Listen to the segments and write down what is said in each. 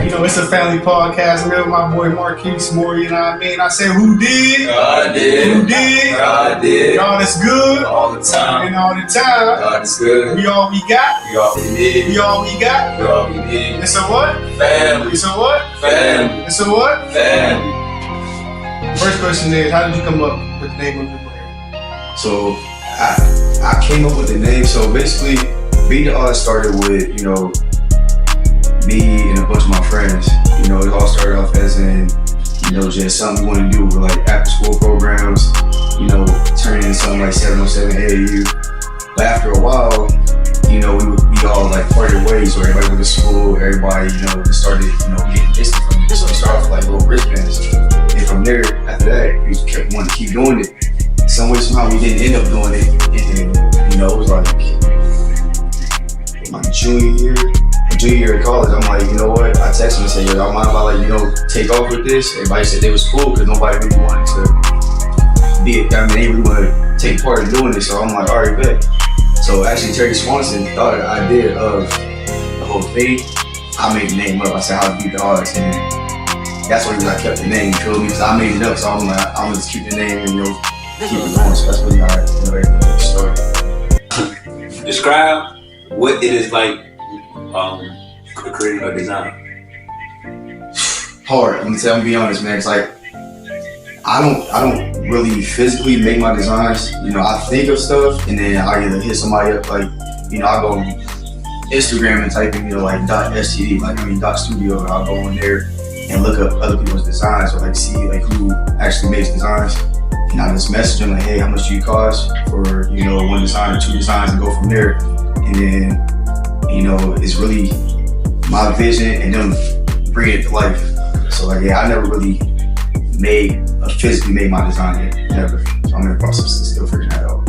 You know, it's a family podcast, man, with my boy Marquise Moore, you know what I mean? I said, who did? God did. Who did? God did. God is good. All the time. And all the time. God is good. We all we got. We all we need. We all we got. We all we need. It's a what? Family. It's a what? Family. It's a what? Family. First question is, how did you come up with the name of your brand? So I came up with the name. So basically, Be The Art started with, you know, me and a bunch of my friends. You know, it all started off as in, you know, just something we want to do with like after school programs, you know, turning into something like 707 AAU. But after a while, you know, we all like parted ways, so everybody went to school, everybody, you know, just started, you know, getting distant from it. So we started off with like little wristbands. And from there, after that, we just kept wanting to keep doing it. Some way, somehow we didn't end up doing it. And, you know, it was like my junior year of college. I'm like, you know what? I texted him and said, yo, y'all mind if I, like, you know, take off with this? Everybody said they was cool because nobody really wanted to be it. I mean, they really want to take part in doing this. So I'm like, all right, bet. So actually, Terry Swanson thought of the idea of the whole thing. I made the name up. I said, how to beat the odds. And that's why I kept the name, you feel me? Because I made it up. So I'm like, I'm going to just keep the name and, you know, keep it going. So that's really how everything started. Describe what it is like creating a design. Hard. I'm gonna be honest, man. It's like I don't really physically make my designs. You know, I think of stuff and then I either hit somebody up, like, you know, I go on Instagram and type in, you know, like .std, like .studio, and I'll go on there and look up other people's designs or like see like who actually makes designs. And I just message them like, hey, how much do you cost for, you know, one design or two designs, and go from there. And then, you know, it's really my vision and them bring it to life. So like, yeah, I never really physically made my design yet, never. So I'm in the process of still figuring that out.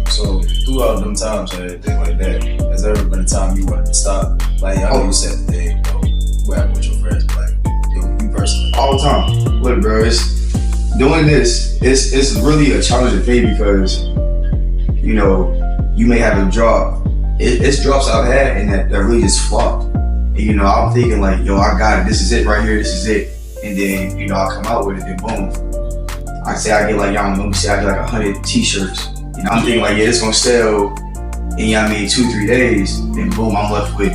So throughout them times and everything like that, has there ever been a time you wanted to stop? Like, I know you said today, you know, what happened with your friends, but like, you personally? All the time. Look, bro, doing this, it's really a challenging thing because, you know, you may have a job. It's drops I've had and that really just flopped. And, you know, I'm thinking like, yo, I got it. This is it right here. This is it. And then, you know, I come out with it and boom. I say I get like, y'all know me, say I get like 100 t-shirts. You know, I'm thinking like, yeah, it's gonna sell in, you know what I mean, 2-3 days. And boom, I'm left with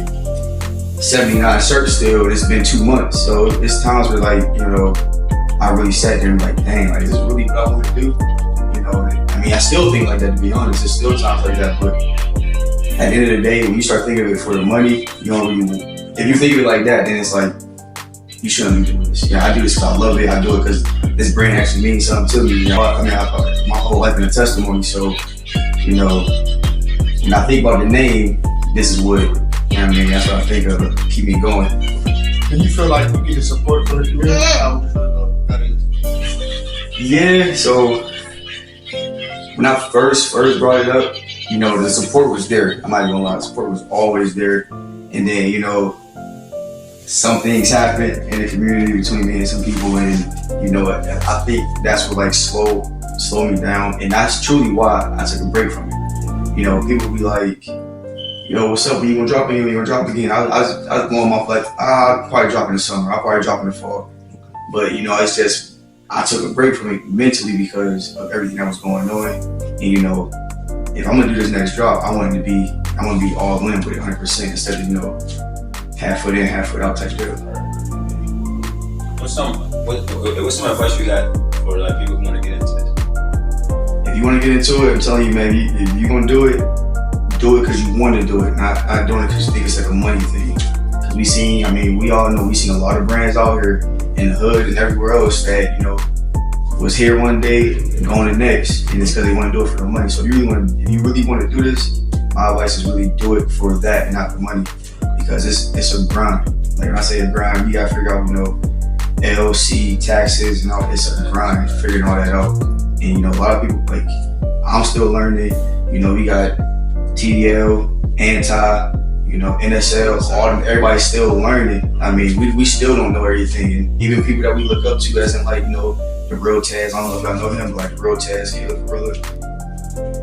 79 shirts still. And it's been 2 months. So it's times where like, you know, I really sat there and like, dang, like, is this really what I want to do? You know, I mean, I still think like that, to be honest. There's still times like that, but at the end of the day, when you start thinking of it for the money, you don't really, if you think of it like that, then it's like, you shouldn't be doing this. Yeah, I do this because I love it. I do it because this brand actually means something to me. You know, I mean, my whole life been a testimony. So, you know, when I think about the name, this is what, you know what I mean, that's what I think of to keep me going. Do you feel like you get the support from the community? How would you feel about that? Yeah, so when I first brought it up, you know, the support was there. I'm not even gonna lie, the support was always there. And then, you know, some things happened in the community between me and some people, and, you know, I think that's what like slow me down. And that's truly why I took a break from it. You know, people be like, yo, what's up? When you gonna drop again? When you gonna drop again? I was going off like, I'll probably drop in the summer. I'll probably drop in the fall. But, you know, it's just, I took a break from it mentally because of everything that was going on. And, you know, if I'm gonna do this next drop, I want to be all in with it 100% instead of, you know, half foot in, half foot out type deal. What's some advice you got for like people who want to get into this? If you want to get into it, I'm telling you, man, if you're gonna do it because you want to do it, not doing it because you think it's like a money thing. Because we all know, we seen a lot of brands out here in the hood and everywhere else that, you know, was here one day and going the next, and it's because they want to do it for the money. So if you really want to do this, my advice is really do it for that and not the money, because it's a grind. Like when I say a grind, you gotta figure out, you know, LLC, taxes, and all. It's a grind, figuring all that out. And, you know, a lot of people, like, I'm still learning. You know, we got TDL, Anti, you know, NSL, everybody's still learning. I mean, we still don't know everything. And even people that we look up to, as in like, you know, the real Taz, I don't know if y'all know him, but like the real Taz, he look gorilla.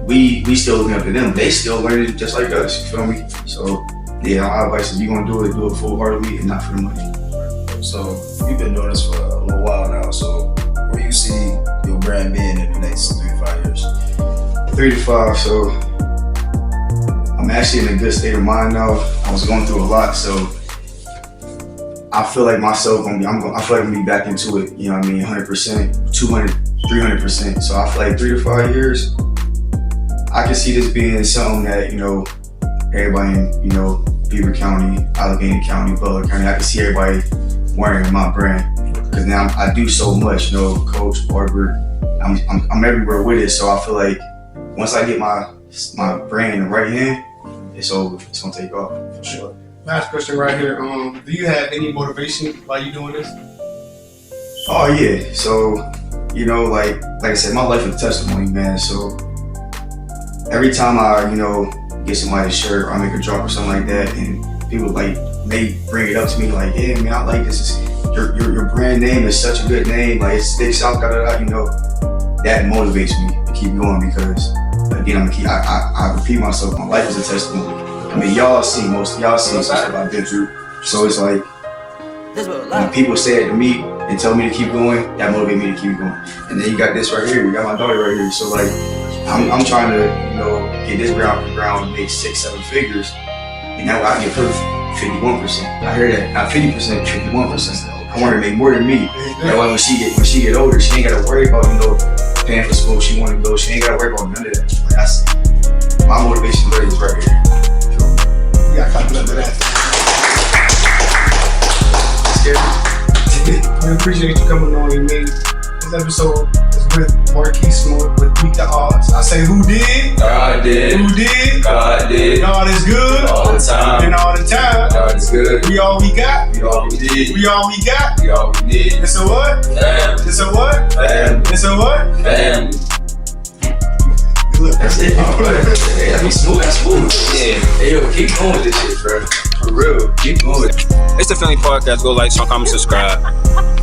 We still looking up to them. They still learning just like us, you feel me? So yeah, my advice is you gonna do it full heartedly and not for the money. So you've been doing this for a little while now. So where do you see your brand being in the next 3 to 5 years? 3 to 5. So I'm actually in a good state of mind now. I was going through a lot, so I feel like myself I feel like I'm gonna be back into it. You know what I mean? 100%, 200, 300%. So I feel like 3 to 5 years, I can see this being something that, you know, everybody in, you know, Beaver County, Allegheny County, Butler County, I can see everybody wearing my brand. Because now I do so much, you know, coach, barber, I'm everywhere with it. So I feel like once I get my brand in the right hand, it's over. It's gonna take off for sure. Last question right here. Do you have any motivation while you doing this? Oh yeah. So, you know, like I said, my life is a testimony, man. So every time I, you know, get somebody's shirt or I make a drop or something like that, and people like may bring it up to me like, yeah, man, I like this. Your brand name is such a good name. Like it sticks out, you know, that motivates me to keep going because again, I repeat myself. My life is a testimony. I mean, y'all see some stuff I've been through. So it's like when people say it to me and tell me to keep going, that motivates me to keep going. And then you got this right here. You got my daughter right here. So like, I'm trying to, you know, get this ground to ground, make 6-7 figures, and now I get her 51%. I hear that, not 50%, 51%. I want her to make more than me. That way when she get older, she ain't gotta worry about, you know, paying for school. She wanna go. She ain't gotta worry about none of that. Like that's my motivation really is right here. You got copy of that. We appreciate you coming on and made this episode is with Marquise Smoke with Beat the Odds. I say who did? God did. Who did? God did. God is good. All the time. And all the time. God is good. We all we got. We all we need. We all we got. We all we need. It's a what? Family. It's a what? Family. It's a what? Family. Look, That's it. All right. Hey, that's smooth. That's smooth. Yeah. Hey, yo, keep going with this shit, bro. For real. Keep going. It's the Family Podcast. Go like, comment, subscribe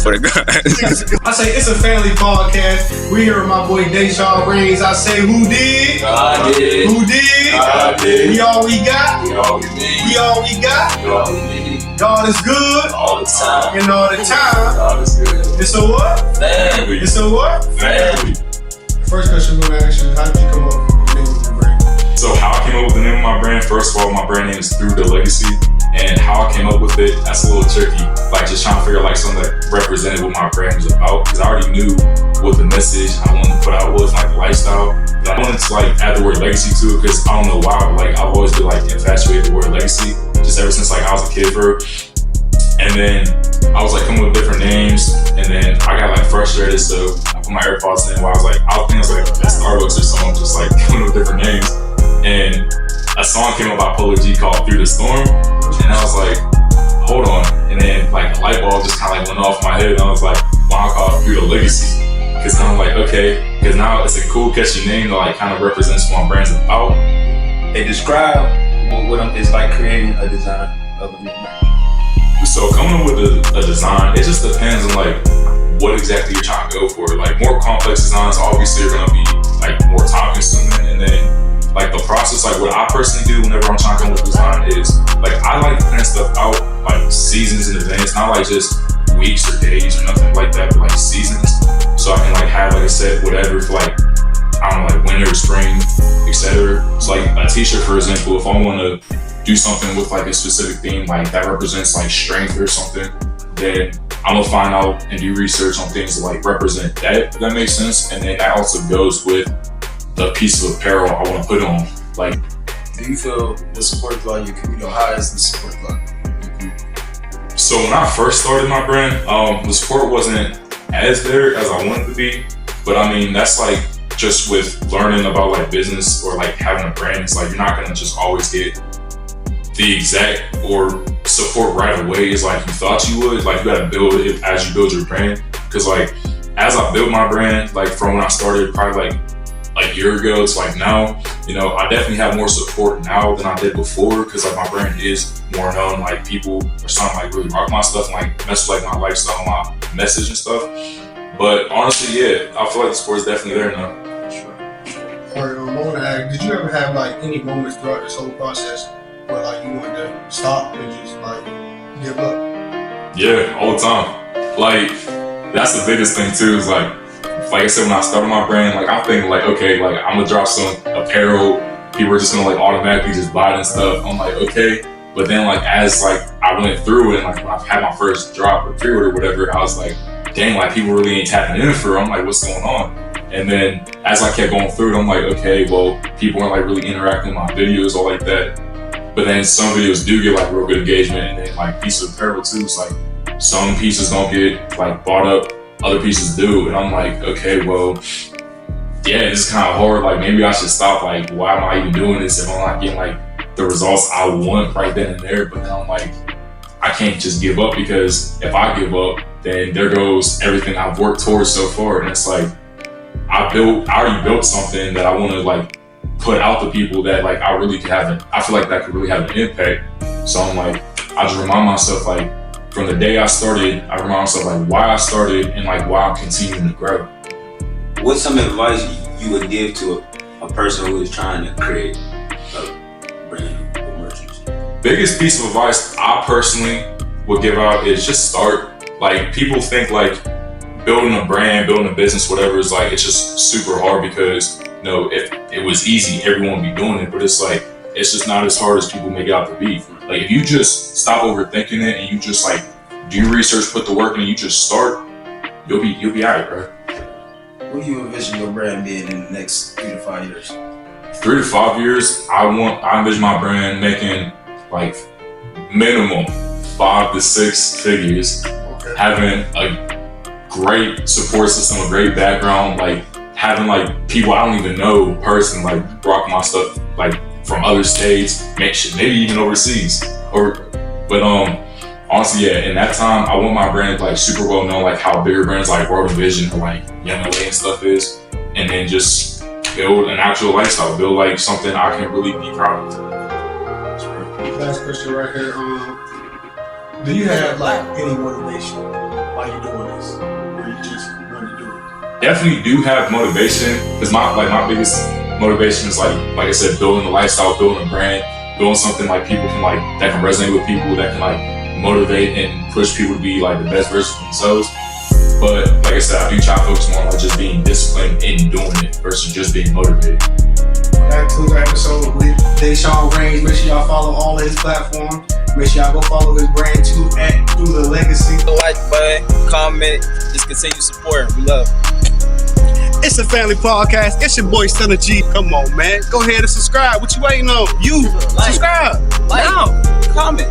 for the guys. I say it's a family podcast. We here with my boy Deshaun Reigns. I say who did? God did. Who did? God did. We all we got. We all we need. We all we got. We all we need. God is good. All the time. And all the time. God is good. It's a what? Family. It's a what? Family. The first question we're gonna ask you is how did you come up with the name of your brand? So how I came up with the name of my brand, first of all, my brand name is ThroughDaLegacy. And how I came up with it, that's a little tricky. Like just trying to figure out like something that represented what my brand was about. Cause I already knew what the message I wanted to put out was, like the lifestyle. But I wanted to like add the word legacy to it, cause I don't know why, but like I've always been like infatuated with the word legacy, just ever since like I was a kid for it. And then I was like coming with different names, and then I got like frustrated, so I put my AirPods in while I was like at Starbucks or something, just like coming with different names. And a song came up by Polo G called Through the Storm, and I was like, hold on. And then like a light bulb just kind of like went off my head, and I was like, why not call it ThroughDaLegacy? Because I'm like, okay, because now it's a cool, catchy name that like kind of represents what my brand's about. They describe what it's like creating a design of a new brand. So coming up with a design, it just depends on like what exactly you're trying to go for. Like more complex designs obviously are gonna be like more time consuming, and then like the process, like what I personally do whenever I'm trying to come up with design is like I like to plan stuff out like seasons in advance, not like just weeks or days or nothing like that, but like seasons. So I can like have like a set whatever for like I don't know, like winter, spring, etc. So like a t-shirt, for example, if I want to do something with like a specific theme, like that represents like strength or something, then I'm gonna find out and do research on things that like represent that, if that makes sense. And then that also goes with the piece of apparel I want to put on. Like, Do you feel the support throughout your community, or how is the support throughout your community? so when I first started my brand, the support wasn't as there as I wanted to be. But I mean, that's like just with learning about like business or like having a brand, it's like you're not gonna just always get the exact or support right away as like you thought you would. Like you gotta build it as you build your brand. Cause like as I built my brand, like from when I started probably like a year ago to like now, you know, I definitely have more support now than I did before, because like my brand is more known. Like people are starting to like really rock my stuff and like mess with like my lifestyle, my message and stuff. But honestly, yeah, I feel like the support is definitely there now. Or I want to ask, did you ever have like any moments throughout this whole process where like you want to stop and just like give up? Yeah, all the time. Like, that's the biggest thing too, is like I said, when I started my brand, like I'm thinking like, okay, like I'm gonna drop some apparel, people are just gonna like automatically just buy it and stuff. I'm like, okay. But then like as like I went through it and like when I had my first drop or pre-order or whatever, I was like, dang, like people really ain't tapping in for it. I'm like, what's going on? And then as I kept going through it, I'm like, okay, well, people weren't like really interacting with my videos or like that. But then some videos do get like real good engagement, and then like pieces of apparel too. It's like some pieces don't get like bought up, other pieces do. And I'm like, okay, well, yeah, this is kind of hard. Like maybe I should stop. Like, why am I even doing this if I'm not getting like the results I want right then and there? But then I'm like, I can't just give up, because if I give up, then there goes everything I've worked towards so far. And it's like, I already built something that I want to like put out to people that like I really could have I feel like that could really have an impact. So I'm like, I just remind myself like from the day I started, I remind myself like why I started and like why I'm continuing to grow. What's some advice you would give to a person who is trying to create a brand of merchandise? Biggest piece of advice I personally would give out is just start. Like people think like building a brand, building a business, whatever, is like it's just super hard, because you know if it was easy, everyone would be doing it. But it's like it's just not as hard as people make it out to be. Like if you just stop overthinking it and you just like do research, put the work in, and you just start, you'll be alright, bro. What do you envision your brand being in the next 3 to 5 years? 3 to 5 years, I envision my brand making like minimum 5 to 6 figures, having a great support system, a great background, like having like people I don't even know person like rock my stuff like from other states, maybe even overseas. But honestly, yeah, in that time I want my brand like super well known, like how bigger brands like World of Vision or like Young LA and stuff is, and then just build an actual lifestyle, build like something I can really be proud of. Last question right here. Do you have like any motivation while you're doing this, or you just want to do it? Definitely do have motivation, because my biggest motivation is like I said, building a lifestyle, building a brand, building something like people can like that can resonate with people, that can like motivate and push people to be like the best version of themselves. But like I said, I do try to focus more on like just being disciplined in doing it versus just being motivated. That concludes our episode with Deshaun Reigns. Make sure y'all follow all of his platforms. Make sure y'all go follow his brand too at ThroughDaLegacy. Like button, comment, just continue supporting. We love. It's a family podcast. It's your boy Son of G. Come on, man. Go ahead and subscribe. What you waiting on? You subscribe. Like, now, comment.